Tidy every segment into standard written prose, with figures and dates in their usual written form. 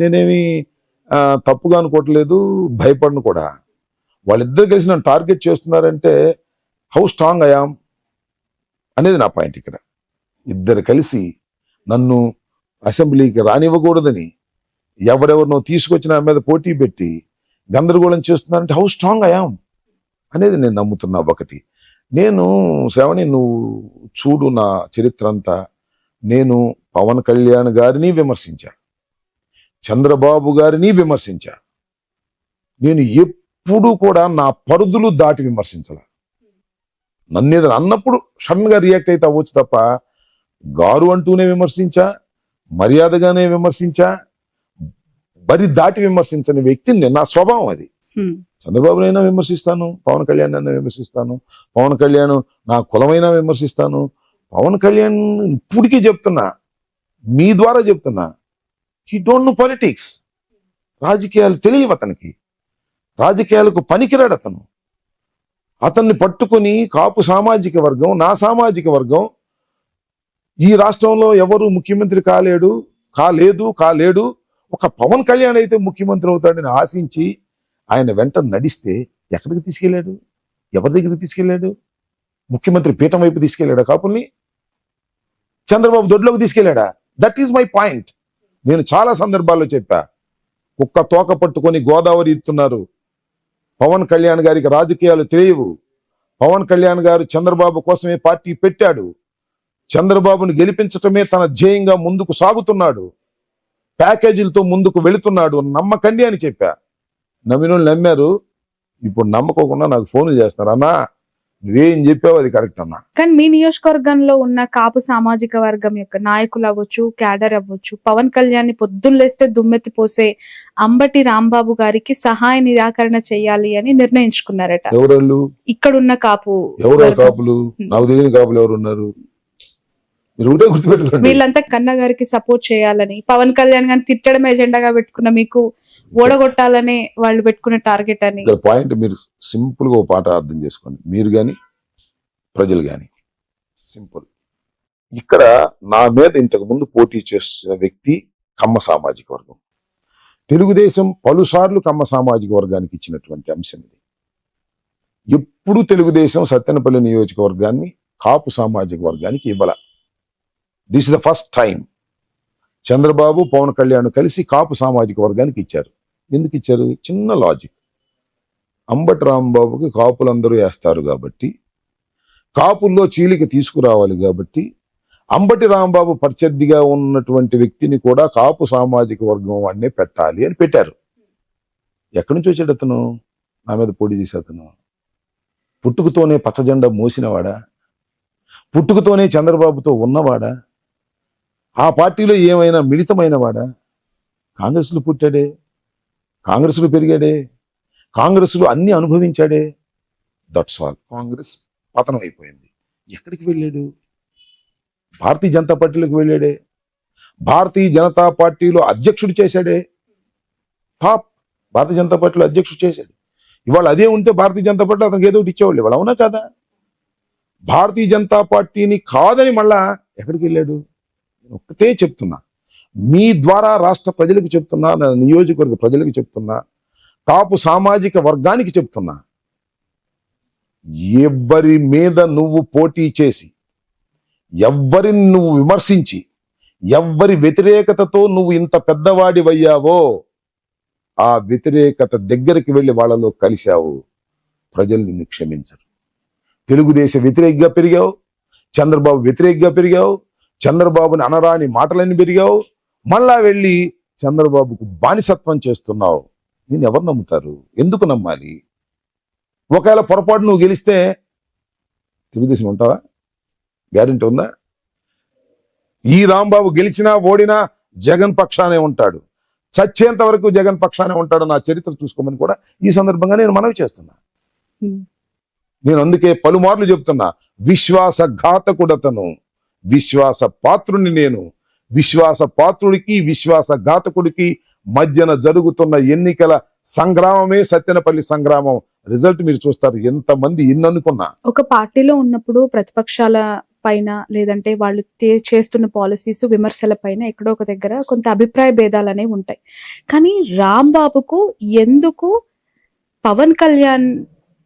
నేనేమి తప్పుగా అనుకోవట్లేదు, భయపడను కూడా. వాళ్ళిద్దరు కలిసి నన్ను టార్గెట్ చేస్తున్నారంటే హౌ స్ట్రాంగ్ ఐఆమ్ అనేది నా పాయింట్ ఇక్కడ. ఇద్దరు కలిసి నన్ను అసెంబ్లీకి రానివ్వకూడదని ఎవరెవరినో తీసుకొచ్చి నా మీద పోటీ పెట్టి గందరగోళం చేస్తున్నారంటే హౌ స్ట్రాంగ్ ఐఆమ్ అనేది నేను నమ్ముతున్నా. ఒకటి, నేను శ్రావణి, నువ్వు చూడు నా చరిత్ర అంతా. నేను పవన్ కళ్యాణ్ గారిని విమర్శించా, చంద్రబాబు గారిని విమర్శించా. నేను ఎప్పుడు కూడా నా పరిధులు దాటి విమర్శించాల. నన్ను ఏదైనా అన్నప్పుడు సడన్ గా రియాక్ట్ అయితే అవ్వచ్చు తప్ప, గారు అంటూనే విమర్శించా, మర్యాదగానే విమర్శించా, బరి దాటి విమర్శించని వ్యక్తిని. నా స్వభావం అది. చంద్రబాబునైనా విమర్శిస్తాను, పవన్ కళ్యాణ్ అయినా విమర్శిస్తాను, పవన్ కళ్యాణ్ నా కులమైనా విమర్శిస్తాను. పవన్ కళ్యాణ్ ఇప్పటికీ చెప్తున్నా, మీ ద్వారా చెప్తున్నా, హీ డోంట్ నో పాలిటిక్స్. రాజకీయాలు తెలియవు అతనికి, రాజకీయాలకు పనికిరాడు అతను. అతన్ని పట్టుకుని కాపు సామాజిక వర్గం, నా సామాజిక వర్గం, ఈ రాష్ట్రంలో ఎవరు ముఖ్యమంత్రి కాలేడు, ఒక పవన్ కళ్యాణ్ అయితే ముఖ్యమంత్రి అవుతాడని ఆశించి ఆయన వెంట నడిస్తే ఎక్కడికి తీసుకెళ్లాడు? ఎవరి దగ్గరికి తీసుకెళ్లాడు? ముఖ్యమంత్రి పీఠం వైపు తీసుకెళ్లాడా కాపుల్ని? చంద్రబాబు దొడ్లోకి తీసుకెళ్లాడా? That is my point. నేను చాలా సందర్భాల్లో చెప్పా, కుక్క తోక పట్టుకొని గోదావరి ఇస్తున్నారు. పవన్ కళ్యాణ్ గారికి రాజకీయాలు తెలియవు. పవన్ కళ్యాణ్ గారు చంద్రబాబు కోసమే పార్టీ పెట్టాడు. చంద్రబాబును గెలిపించటమే తన ధ్యేయంగా ముందుకు సాగుతున్నాడు. ప్యాకేజీలతో ముందుకు వెళుతున్నాడు. నమ్మకండి అని చెప్పా. నమ్మినోళ్ళు నమ్మారు. ఇప్పుడు నమ్మకోకుండా నాకు ఫోన్లు చేస్తున్నారు. అన్నా, నువ్వేం చెప్పావు అది కరెక్ట్ అన్నా. కానీ మీ నియోజకవర్గంలో ఉన్న కాపు సామాజిక వర్గం యొక్క నాయకులు అవ్వచ్చు, క్యాడర్ అవ్వచ్చు, పవన్ కళ్యాణ్ ని పొద్దున్నేస్తే దుమ్మెత్తి పోసే అంబటి రాంబాబు గారికి సహాయ నిరాకరణ చేయాలి అని నిర్ణయించుకున్నారట. ఎవరు ఇక్కడున్న కాపు? ఎవరో కాపులు, నాకు తెలియని కాపులు ఎవరు ఉన్నారు? మీరు ఒకటే గుర్తుపెట్టుకోండి. వీళ్ళంతా కన్నా గారికి సపోర్ట్ చేయాలని, పవన్ కళ్యాణ్ గారిని తిట్టడం ఎజెండాగా పెట్టుకున్న మీకు ఓడగొట్టాలనే వాళ్ళు పెట్టుకునే టార్గెట్ అని. పాయింట్ మీరు సింపుల్ గా ఒక పాట అర్థం చేసుకోండి, మీరు గాని ప్రజలు గాని. సింపుల్. ఇక్కడ నా మీద ఇంతకు ముందు పోటీ చేసిన వ్యక్తి కమ్మ సామాజిక వర్గం. తెలుగుదేశం పలుసార్లు కమ్మ సామాజిక వర్గానికి ఇచ్చినటువంటి అంశం ఇది. ఎప్పుడు తెలుగుదేశం సత్తెనపల్లి నియోజకవర్గాన్ని కాపు సామాజిక వర్గానికి ఇవ్వాల. This is the first time Chandrababu, Pawan Kalyan కలిసి కాపు సామాజిక వర్గానికి ఇచ్చారు. ఎందుకు ఇచ్చారు? చిన్న లాజిక్. అంబటి రాంబాబుకి కాపులందరూ వేస్తారు కాబట్టి, కాపుల్లో చీలిక తీసుకురావాలి కాబట్టి, అంబటి రాంబాబు ప్రత్యర్థిగా ఉన్నటువంటి వ్యక్తిని కూడా కాపు సామాజిక వర్గం వాడినే పెట్టాలి అని పెట్టారు. ఎక్కడి నుంచి వచ్చాడు అతను? నా మీద పోటీ చేసే అతను పుట్టుకతోనే పచ్చజెండా మోసినవాడా? పుట్టుకతోనే చంద్రబాబుతో ఉన్నవాడా? ఆ పార్టీలో ఏమైనా మిళితమైన వాడా? కాంగ్రెస్లో పుట్టాడే, కాంగ్రెస్లో పెరిగాడే, కాంగ్రెస్లో అన్ని అనుభవించాడే. That's all. కాంగ్రెస్ పతనం అయిపోయింది. ఎక్కడికి వెళ్ళాడు? భారతీయ జనతా పార్టీలోకి వెళ్ళాడే. భారతీయ జనతా పార్టీలో అధ్యక్షుడు చేశాడే. టాప్ భారతీయ జనతా పార్టీలో అధ్యక్షుడు చేశాడు. ఇవాళ అదే ఉంటే భారతీయ జనతా పార్టీలో అతనికి ఏదో ఒకటి ఇచ్చేవాళ్ళు. ఇవాళ అవునా కాదా? భారతీయ జనతా పార్టీని కాదని మళ్ళా ఎక్కడికి వెళ్ళాడు? ఒక్కటే చెప్తున్నా, మీ ద్వారా రాష్ట్ర ప్రజలకు చెప్తున్నా, నా నియోజకవర్గ ప్రజలకు చెప్తున్నా, కాపు సామాజిక వర్గానికి చెప్తున్నా, ఎవరి మీద నువ్వు పోటీ చేసి, ఎవ్వరిని నువ్వు విమర్శించి, ఎవ్వరి వ్యతిరేకతతో నువ్వు ఇంత పెద్దవాడివయ్యావో ఆ వ్యతిరేకత దగ్గరికి వెళ్ళి వాళ్ళలో కలిశావు, ప్రజలు నిన్ను క్షమించరు. తెలుగుదేశ వ్యతిరేకంగా పెరిగావు, చంద్రబాబు వ్యతిరేకంగా పెరిగావు, చంద్రబాబుని అనరాని మాటలన్నీ పెరిగావు, మళ్ళా వెళ్ళి చంద్రబాబుకు బానిసత్వం చేస్తున్నావు. నేను ఎవరు నమ్ముతారు? ఎందుకు నమ్మాలి? ఒకవేళ పొరపాటు నువ్వు గెలిస్తే తెలుగుదేశం ఉంటావా? గ్యారెంటీ ఉందా? ఈ రాంబాబు గెలిచినా ఓడినా జగన్ పక్షానే ఉంటాడు. చచ్చేంత వరకు జగన్ పక్షానే ఉంటాడు. నా చరిత్ర చూసుకోమని కూడా ఈ సందర్భంగా నేను మనవి చేస్తున్నా. నేను అందుకే పలుమార్లు చెప్తున్నా, విశ్వాసఘాతకుడతను, విశ్వాస పాత్రుని నేను. విశ్వాస పాత్రుడికి విశ్వాసఘాతకుడికి మధ్యన జరుగుతున్న ఎన్నికల సంగ్రామమే సత్తెనపల్లి సంగ్రామం. రిజల్ట్ మీరు చూస్తారు. ఎంతమంది ఎన్ననుకున్నా. ఒక పార్టీలో ఉన్నప్పుడు ప్రతిపక్షాల పైన లేదంటే వాళ్ళు చేస్తున్న పాలసీస్ విమర్శల పైన ఎక్కడో ఒక దగ్గర కొంత అభిప్రాయ భేదాలు అనేవి ఉంటాయి. కానీ రాంబాబుకు ఎందుకు పవన్ కళ్యాణ్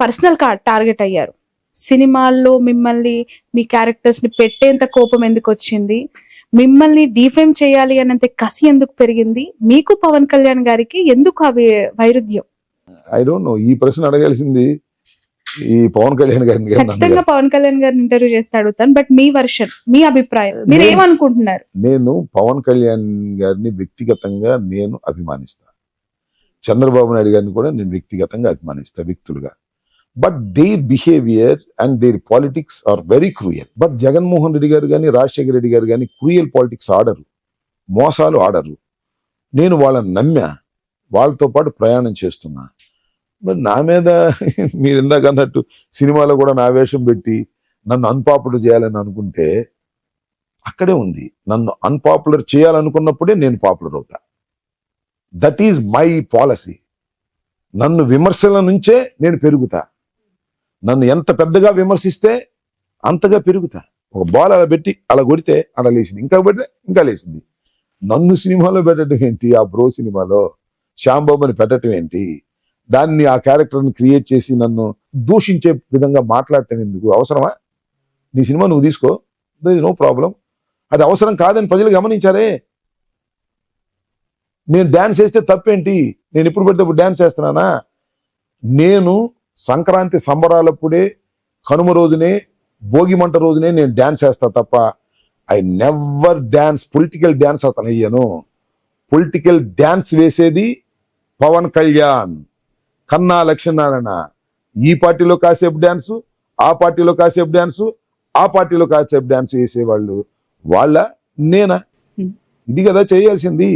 పర్సనల్ టార్గెట్ అయ్యారు? సినిమాల్లో మిమ్మల్ని మీ క్యారెక్టర్స్ ని పెట్టేంత కోపం ఎందుకు వచ్చింది? మిమ్మల్ని డిఫేమ్ చేయాలి అన్నంత కసి ఎందుకు పెరిగింది? మీకు పవన్ కళ్యాణ్ గారికి ఎందుకు అవి వైరుధ్యం? I don't know. ఈ ప్రశ్న అడగాల్సింది ఈ పవన్ కళ్యాణ్ గారిని కాదు, నన్ను ఖచ్చితంగా కాదు. పవన్ కళ్యాణ్ గారిని ఇంటర్వ్యూ చేస్తే అడుగుతాను. బట్ మీ వర్షన్, మీ అభిప్రాయం, మీరు ఏమనుకుంటున్నారు? నేను పవన్ కళ్యాణ్ గారిని వ్యక్తిగతంగా నేను అభిమానిస్తా. చంద్రబాబు నాయుడు గారిని కూడా నేను వ్యక్తిగతంగా అభిమానిస్తా వ్యక్తులుగా. But their behaviour and their politics are very cruel. But Jaganmohan Reddy గారు కానీ రాజశేఖర రెడ్డి గారు కానీ క్రూయల్ పాలిటిక్స్ ఆడరు, మోసాలు ఆడరు. నేను వాళ్ళని నమ్మా, వాళ్ళతో పాటు ప్రయాణం చేస్తున్నా. మరి నా మీద మీరు ఇందాక అన్నట్టు సినిమాలో కూడా నా వేషం పెట్టి నన్ను అన్పాపులర్ చేయాలని అనుకుంటే అక్కడే ఉంది. నన్ను అన్పాపులర్ చేయాలనుకున్నప్పుడే నేను పాపులర్ అవుతా. That is my policy. నన్ను విమర్శల నుంచే నేను పెరుగుతా. నన్ను ఎంత పెద్దగా విమర్శిస్తే అంతగా పెరుగుతా. ఒక బాల్ అలా పెట్టి అలా కొడితే అలా లేచింది, ఇంకా పెడితే ఇంకా లేచింది. నన్ను సినిమాలో పెట్టడం ఏంటి? ఆ బ్రో సినిమాలో శ్యాంబాబుని పెట్టడం ఏంటి? దాన్ని ఆ క్యారెక్టర్ని క్రియేట్ చేసి నన్ను దూషించే విధంగా మాట్లాడటం ఎందుకు? అవసరమా? నీ సినిమా నువ్వు తీసుకో, దర్ ఇస్ నో ప్రాబ్లం. అది అవసరం కాదని ప్రజలు గమనించారే. నేను డ్యాన్స్ చేస్తే తప్పేంటి? నేను ఎప్పుడు పడితే డ్యాన్స్ చేస్తున్నానా? నేను సంక్రాంతి సంబరాలప్పుడే, కనుమ రోజునే, భోగి మంట రోజునే నేను డ్యాన్స్ చేస్తా తప్ప I never dance, political dance అతను అయ్యాను. పొలిటికల్ డ్యాన్స్ వేసేది పవన్ కళ్యాణ్, కన్నా లక్ష్మీనారాయణ. ఈ పార్టీలో కాసేపు డ్యాన్సు, ఆ పార్టీలో కాసేపు డ్యాన్సు, ఆ పార్టీలో కాసేపు డ్యాన్స్ వేసేవాళ్ళు వాళ్ళ నేనా? ఇది కదా చేయాల్సింది.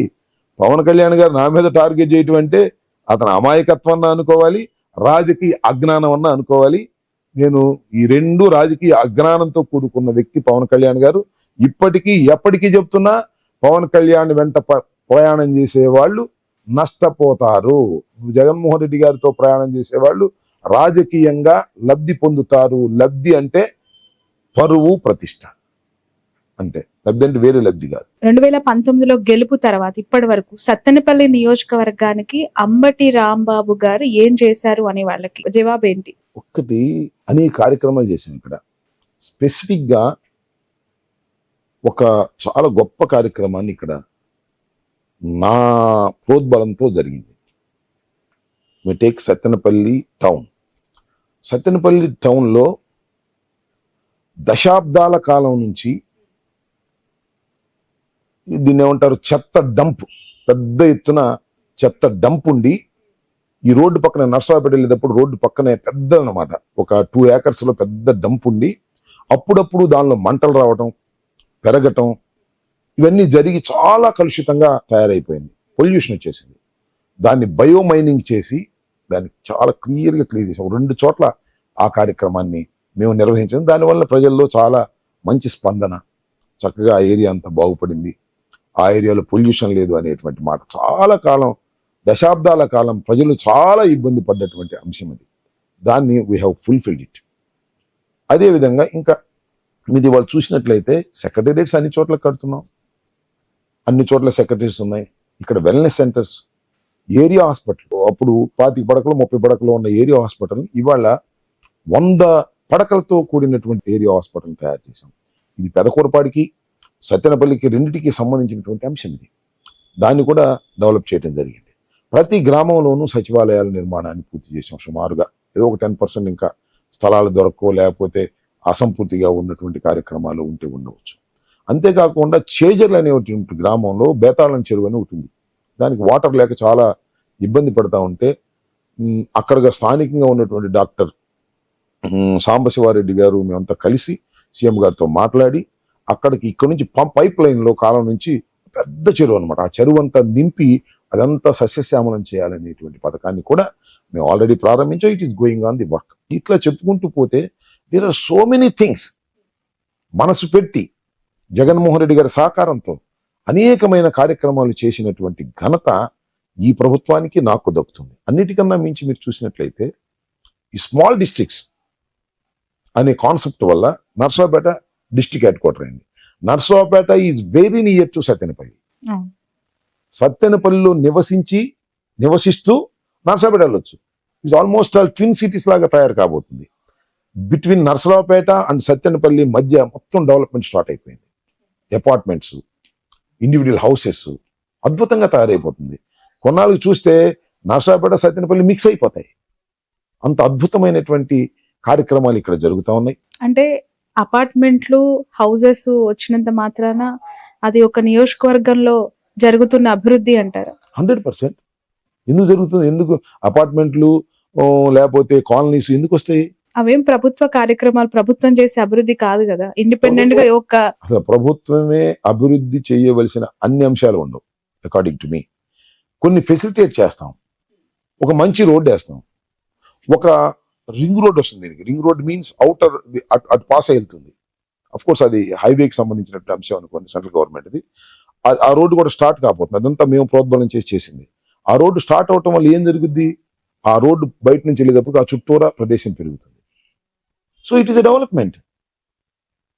పవన్ కళ్యాణ్ గారు నా మీద టార్గెట్ చేయటం అంటే అతను అమాయకత్వం అనుకోవాలి, రాజకీయ అజ్ఞానం అన్న అనుకోవాలి. నేను ఈ రెండు రాజకీయ అజ్ఞానంతో కూడుకున్న వ్యక్తి పవన్ కళ్యాణ్ గారు. ఇప్పటికీ ఎప్పటికీ చెప్తున్నా, పవన్ కళ్యాణ్ వెంట ప్రయాణం చేసేవాళ్ళు నష్టపోతారు. జగన్మోహన్ రెడ్డి గారితో ప్రయాణం చేసేవాళ్ళు రాజకీయంగా లబ్ధి పొందుతారు. లబ్ధి అంటే పరువు, ప్రతిష్ట, అంతే. లబ్ధి అంటే వేరే లబ్ధి కాదు. 2019లో గెలుపు తర్వాత ఇప్పటి వరకు సత్తెనపల్లి నియోజకవర్గానికి అంబటి రాంబాబు గారు ఏం చేశారు అనే వాళ్ళకి జవాబు ఏంటి? ఒక్కటి, అనేక కార్యక్రమాలు చేశాను ఇక్కడ. స్పెసిఫిక్ గా ఒక చాలా గొప్ప కార్యక్రమాన్ని ఇక్కడ నా ప్రోద్బలంతో జరిగింది. Me take Sattenapalli town. Sattenapalli టౌన్లో దశాబ్దాల కాలం నుంచి దీన్ని ఏమంటారు, చెత్త డంప్, పెద్ద ఎత్తున చెత్త డంప్ ఉండి, ఈ రోడ్డు పక్కన నర్సరావుపేట వెళ్ళేటప్పుడు రోడ్డు పక్కనే పెద్ద అనమాట, ఒక 2 acres లో పెద్ద డంప్ ఉండి, అప్పుడప్పుడు దానిలో మంటలు రావటం, పెరగటం, ఇవన్నీ జరిగి చాలా కలుషితంగా తయారైపోయింది. పొల్యూషన్ వచ్చేసింది. దాన్ని బయోమైనింగ్ చేసి దాన్ని చాలా క్లియర్ చేసాం. 2 చోట్ల ఆ కార్యక్రమాన్ని మేము నిర్వహించాం. దానివల్ల ప్రజల్లో చాలా మంచి స్పందన, చక్కగా ఆ ఏరియా అంతా బాగుపడింది. ఆ ఏరియాలో పొల్యూషన్ లేదు అనేటువంటి మాట చాలా కాలం, దశాబ్దాల కాలం ప్రజలు చాలా ఇబ్బంది పడ్డటువంటి అంశం అది. దాన్ని వీ హ్యావ్ ఫుల్ఫిల్డ్ ఇట్. అదేవిధంగా ఇంకా మీరు వాళ్ళు చూసినట్లయితే సెక్రటేరియట్స్ అన్ని చోట్ల కడుతున్నాం, అన్ని చోట్ల సెక్రటరీస్ ఉన్నాయి. ఇక్కడ వెల్నెస్ సెంటర్స్, ఏరియా హాస్పిటల్, అప్పుడు 25 పడకలు 30 పడకలు ఉన్న ఏరియా హాస్పిటల్ ఇవాళ 100 పడకలతో కూడినటువంటి ఏరియా హాస్పిటల్ తయారు చేశాం. ఇది పెదకూరపాడికి, సత్తెనపల్లికి, రెండింటికి సంబంధించినటువంటి అంశం ఇది. దాన్ని కూడా డెవలప్ చేయడం జరిగింది. ప్రతి గ్రామంలోనూ సచివాలయాల నిర్మాణాన్ని పూర్తి చేసాం సుమారుగా. ఏదో ఒక 10% ఇంకా స్థలాలు దొరకో, లేకపోతే అసంపూర్తిగా ఉన్నటువంటి కార్యక్రమాలు ఉంటే ఉండవచ్చు. అంతేకాకుండా చేజర్లు అనేటువంటి గ్రామంలో బేతాళం చెరువు అని ఉంటుంది. దానికి వాటర్ లేక చాలా ఇబ్బంది పడతా ఉంటే అక్కడ స్థానికంగా ఉన్నటువంటి డాక్టర్ సాంబశివారెడ్డి గారు మేమంతా కలిసి సీఎం గారితో మాట్లాడి అక్కడికి ఇక్కడ నుంచి పైప్ లైన్లో కాలం నుంచి పెద్ద చెరువు అనమాట, ఆ చెరువు అంతా నింపి అదంతా సస్యశ్యామలం చేయాలనేటువంటి పథకాన్ని కూడా మేము ఆల్రెడీ ప్రారంభించాం. It is going on the work. ఇట్లా చెప్పుకుంటూ పోతే there are so many things. మనసు పెట్టి జగన్మోహన్ రెడ్డి గారి సహకారంతో అనేకమైన కార్యక్రమాలు చేసినటువంటి ఘనత ఈ ప్రభుత్వానికి నాకు దక్కుతుంది. అన్నిటికన్నా మించి మీరు చూసినట్లయితే ఈ స్మాల్ డిస్ట్రిక్ట్స్ అనే కాన్సెప్ట్ వల్ల నర్సరావుపేట డిస్ట్రిక్ట్ హెడ్ క్వార్టర్ అయింది. Narasaraopet is very near to Sattenapalli. అవును. సత్తెనపల్లిలో నివసిస్తూ నర్సరావుపేట వెళ్ళొచ్చు. It's almost all twin cities లాగా తయారు కాబోతుంది. బిట్వీన్ నర్సరావుపేట అండ్ సత్తెనపల్లి మధ్య మొత్తం డెవలప్మెంట్ స్టార్ట్ అయిపోయింది. అపార్ట్మెంట్స్, ఇండివిజువల్ హౌసెస్ అద్భుతంగా తయారైపోతుంది. కొన్నాళ్ళకి చూస్తే నర్సరావుపేట సత్తెనపల్లి మిక్స్ అయిపోతాయి. అంత అద్భుతమైనటువంటి కార్యక్రమాలు ఇక్కడ జరుగుతూ ఉన్నాయి. అంటే అపార్ట్మెంట్లు, హౌసెస్ వచ్చినంత మాత్రాన అది ఒక నియోజకవర్గంలో జరుగుతున్న అభివృద్ధి అంటారు. 100% ఎందుకు జరుగుతుంది? ఎందుకు అపార్ట్మెంట్లు లేకపోతే కాలనీస్ ఎందుకు వస్తాయి? అవేం ప్రభుత్వ కార్యక్రమాలు, ప్రభుత్వం చేసే అభివృద్ధి కాదు కదా. ఇండిపెండెంట్ గా ఒక అసలు ప్రభుత్వమే అభివృద్ధి చేయవలసిన అన్ని అంశాలు ఉండవు. అకార్డింగ్ టు మీ కొన్ని ఫెసిలిటేట్ చేస్తాం, ఒక మంచి రోడ్ వేస్తాం, ఒక రింగ్ రోడ్ వస్తుంది. దీనికి రింగ్ రోడ్ మీన్స్ అవుటర్ అటు పాస్ వెళ్తుంది. అఫ్ కోర్స్ అది హైవేకి సంబంధించినటువంటి అంశం అనుకోండి, సెంట్రల్ గవర్నమెంట్ది. ఆ రోడ్డు కూడా స్టార్ట్ కాబోతుంది. అదంతా మేము ప్రోద్బలం చేసింది. ఆ రోడ్డు స్టార్ట్ అవటం వల్ల ఏం జరుగుద్ది? ఆ రోడ్డు బయట నుంచి వెళ్ళేటప్పుడు ఆ చుట్టూరా ప్రదేశం పెరుగుతుంది. So it is a development.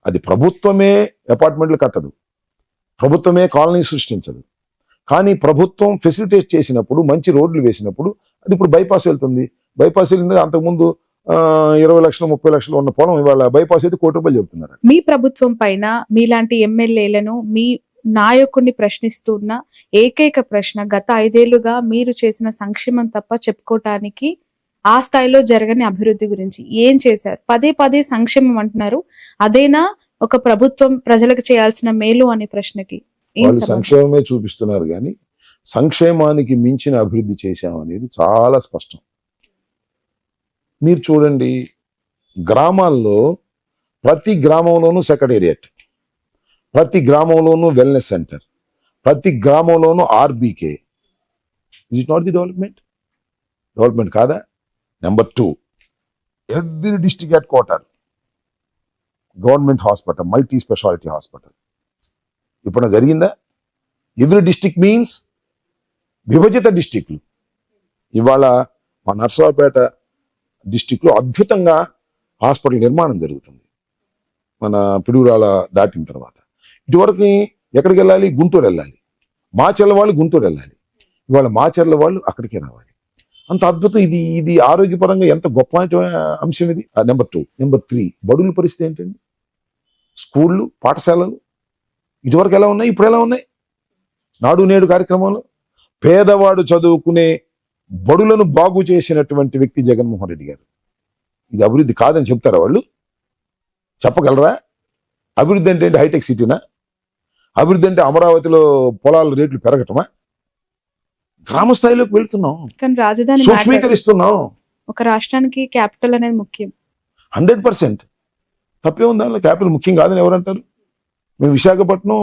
అది ప్రభుత్వమే అపార్ట్మెంట్లు కట్టదు, ప్రభుత్వమే కాలనీ సృష్టించదు. కానీ ప్రభుత్వం ఫెసిలిటేట్ చేసినప్పుడు, మంచి రోడ్లు వేసినప్పుడు అది ఇప్పుడు బైపాస్ వెళ్తుంది. బైపాస్ వెళ్ళింది. అంతకుముందు 20 లక్షలు 30 లక్షలు ఉన్న పొలం ఇవాళ బైపాస్ అయితే ₹1 కోటి చెప్తున్నారు. మీ ప్రభుత్వం పైన మీలాంటి ఎమ్మెల్యేలను, మీ నాయకుడిని ప్రశ్నిస్తున్న ఏకైక ప్రశ్న, గత 5 ఏళ్లుగా మీరు చేసిన సంక్షేమం తప్ప చెప్పుకోవటానికి ఆ స్థాయిలో జరగని అభివృద్ధి గురించి ఏం చేశారు? పదే సంక్షేమం అంటున్నారు. అదేనా ఒక ప్రభుత్వం ప్రజలకు చేయాల్సిన మేలు అనే ప్రశ్నకి ఏం వాళ్ళు సమాధానం? సంక్షేమమే చూపిస్తున్నారు కానీ సంక్షేమానికి మించిన అభివృద్ధి చేశామనేది చాలా స్పష్టం. మీరు చూడండి, గ్రామాల్లో ప్రతి గ్రామంలోనూ సెక్రటేరియట్, ప్రతి గ్రామంలోనూ వెల్నెస్ సెంటర్, ప్రతి గ్రామంలోనూ RBK. Is it not the development? Development కాదా? Number 2, every district headquarter government hospital, multi speciality hospital ఇప్పుడు జరిగిందా? ఎవ్రీ డిస్ట్రిక్ట్ మీన్స్ విభజిత డిస్ట్రిక్ట్లు. ఇవాళ మా నర్సరావుపేట డిస్ట్రిక్ట్ లో అద్భుతంగా హాస్పిటల్ నిర్మాణం జరుగుతుంది. మన పిడుగురాల దాటిన తర్వాత ఇటువరకు ఎక్కడికి వెళ్ళాలి? గుంటూరు వెళ్ళాలి. మాచర్ల వాళ్ళు గుంటూరు వెళ్ళాలి. ఇవాళ మాచర్ల వాళ్ళు అక్కడికే రావాలి. అంత అద్భుతం. ఇది ఆరోగ్యపరంగా ఎంత గొప్ప అంశం ఇది. నెంబర్ 2. నెంబర్ 3, బడుల పరిస్థితి ఏంటండి? స్కూళ్ళు, పాఠశాలలు ఇటువరకు ఎలా ఉన్నాయి, ఇప్పుడు ఎలా ఉన్నాయి? నాడు నేడు కార్యక్రమంలో పేదవాడు చదువుకునే బడులను బాగు చేసినటువంటి వ్యక్తి జగన్మోహన్ రెడ్డి గారు. ఇది అభివృద్ధి కాదని చెప్తారా వాళ్ళు? చెప్పగలరా? అభివృద్ధి అంటే ఏంటి? హైటెక్ సిటీనా? అభివృద్ధి అంటే అమరావతిలో పొలాల రేట్లు పెరగటమా? గ్రామ స్థాయిలోకి వెళ్తున్నాం, కానీ రాజధాని సూక్ష్మీకరిస్తున్నాం. ఒక రాష్ట్రానికి క్యాపిటల్ అనేది ముఖ్యం. 100% తప్పే ఉంది దానిలో. క్యాపిటల్ ముఖ్యం కాదని ఎవరంటారు? మేము విశాఖపట్నం,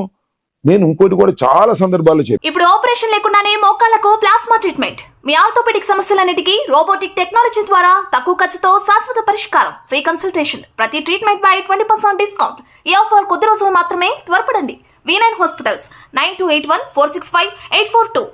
నేను ఇంకోటి కూడా చాలా సందర్భాల్లో చెప్పాను. ఇప్పుడు ఆపరేషన్ లేకుండానే మోకాళ్లకు ప్లాస్మా ట్రీట్మెంట్. మీ ఆర్థోపెడిక్ సమస్యలన్నిటికీ రోబోటిక్ టెక్నాలజీ ద్వారా తక్కువ ఖర్చుతో శాశ్వత పరిష్కారం. Free consultation. ప్రతి ట్రీట్మెంట్ పై 20% డిస్కౌంట్. ఈ ఆఫర్ కొద్ది రోజులు మాత్రమే. త్వరపడండి. V9 hospitals 9281465842.